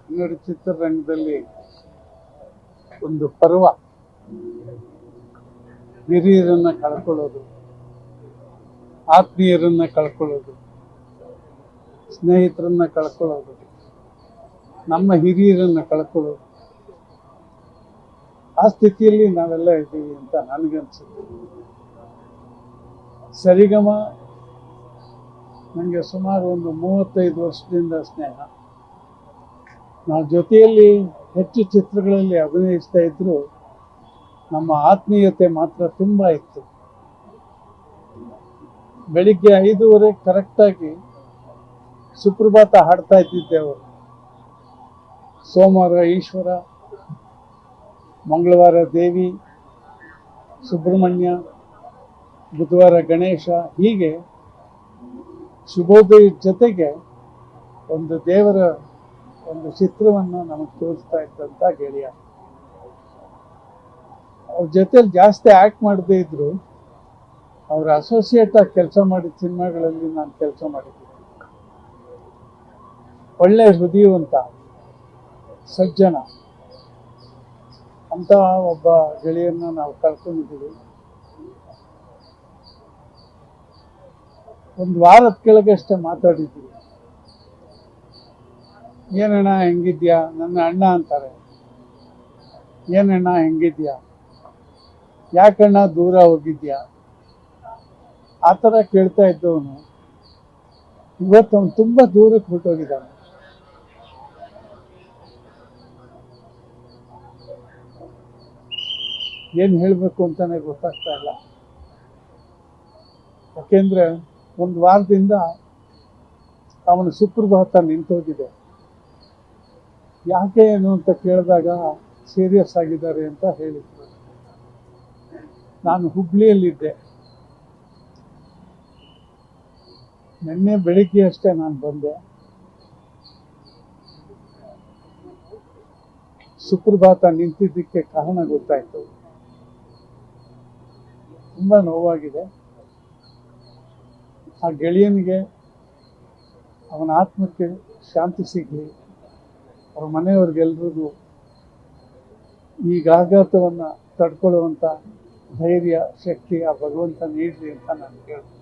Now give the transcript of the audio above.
ಕನ್ನಡ ಚಿತ್ರರಂಗದಲ್ಲಿ ಒಂದು ಪರ್ವ. ಹಿರಿಯರನ್ನ ಕಳ್ಕೊಳ್ಳೋದು, ಆತ್ಮೀಯರನ್ನ ಕಳ್ಕೊಳ್ಳೋದು, ಸ್ನೇಹಿತರನ್ನ ಕಳ್ಕೊಳ್ಳೋದು, ನಮ್ಮ ಹಿರಿಯರನ್ನ ಕಳ್ಕೊಳ್ಳೋದು, ಆ ಸ್ಥಿತಿಯಲ್ಲಿ ನಾವೆಲ್ಲ ಇದ್ದೀವಿ ಅಂತ ನನಗನ್ಸುತ್ತೆ. ಸರಿಗಮ ನನಗೆ ಸುಮಾರು ಒಂದು 35 ವರ್ಷದಿಂದ ಸ್ನೇಹ. ನಾವು ಜೊತೆಯಲ್ಲಿ ಹೆಚ್ಚು ಚಿತ್ರಗಳಲ್ಲಿ ಅಭಿನಯಿಸ್ತಾ ಇದ್ರು, ನಮ್ಮ ಆತ್ಮೀಯತೆ ಮಾತ್ರ ತುಂಬ ಇತ್ತು. ಬೆಳಿಗ್ಗೆ 5:30 ಕರೆಕ್ಟಾಗಿ ಸುಪ್ರಭಾತ ಹಾಡ್ತಾ ಇದ್ದಿದ್ದೆ ಅವರು. ಸೋಮವಾರ ಈಶ್ವರ, ಮಂಗಳವಾರ ದೇವಿ, ಸುಬ್ರಹ್ಮಣ್ಯ, ಬುಧವಾರ ಗಣೇಶ, ಹೀಗೆ ಶುಭೋದಯ ಜೊತೆಗೆ ಒಂದು ದೇವರ ಒಂದು ಚಿತ್ರವನ್ನು ನಮಗೆ ತೋರಿಸ್ತಾ ಇದ್ದಂಥ ಗೆಳೆಯ. ಅವ್ರ ಜೊತೆಲಿ ಜಾಸ್ತಿ ಆ್ಯಕ್ಟ್ ಮಾಡದೇ ಇದ್ರು, ಅವ್ರ ಅಸೋಸಿಯೇಟ್ ಆಗಿ ಕೆಲಸ ಮಾಡಿದ ಸಿನಿಮಾಗಳಲ್ಲಿ ನಾನು ಕೆಲಸ ಮಾಡಿದ್ದೀನಿ. ಒಳ್ಳೆ ಹೃದಯವಂತ, ಸಜ್ಜನ ಅಂತ ಒಬ್ಬ ಗೆಳೆಯನ್ನ ನಾವು ಕಳ್ಕೊಂಡಿದ್ದೀವಿ. ಒಂದು ವಾರದ ಕೆಳಗಷ್ಟೇ ಮಾತಾಡಿದ್ದೀವಿ. ಏನಣ್ಣ ಹೆಂಗಿದ್ಯಾ? ನನ್ನ ಅಣ್ಣ ಅಂತಾರೆ. ಏನಣ್ಣ ಹೆಂಗಿದ್ಯಾ? ಯಾಕಣ್ಣ ದೂರ ಹೋಗಿದ್ಯಾ? ಆ ಥರ ಕೇಳ್ತಾ ಇದ್ದವನು ಇವತ್ತು ಅವನು ತುಂಬ ದೂರಕ್ಕೆ ಹೊರಟೋಗಿದ್ದಾನೆ. ಏನು ಹೇಳಬೇಕು ಅಂತಾನೆ ಗೊತ್ತಾಗ್ತಾ ಇಲ್ಲ. ಯಾಕೆಂದರೆ ಒಂದು ವಾರದಿಂದ ಅವನ ಸುಪ್ರಭಾತ ನಿಂತೋಗಿದೆ. ಯಾಕೆ ಏನು ಅಂತ ಕೇಳಿದಾಗ ಸೀರಿಯಸ್ ಆಗಿದ್ದಾರೆ ಅಂತ ಹೇಳಿದ್ರು. ನಾನು ಹುಬ್ಳಿಯಲ್ಲಿದ್ದೆ. ನಿನ್ನೆ ಬೆಳಿಗ್ಗೆ ಅಷ್ಟೇ ನಾನು ಬಂದೆ. ಸುಪ್ರಭಾತ ನಿಂತಿದ್ದಕ್ಕೆ ಕಾರಣ ಗೊತ್ತಾಯ್ತು. ತುಂಬ ನೋವಾಗಿದೆ. ಆ ಗೆಳೆಯನಿಗೆ, ಅವನ ಆತ್ಮಕ್ಕೆ ಶಾಂತಿ ಸಿಗಲಿ, ಅವ್ರ ಮನೆಯವ್ರಿಗೆಲ್ರಿಗೂ ಈಗ ಆಘಾತವನ್ನು ತಡ್ಕೊಳ್ಳುವಂಥ ಧೈರ್ಯ, ಶಕ್ತಿ ಆ ಭಗವಂತ ನೀಡಲಿ ಅಂತ ನಾನು ಕೇಳ್ತೀನಿ.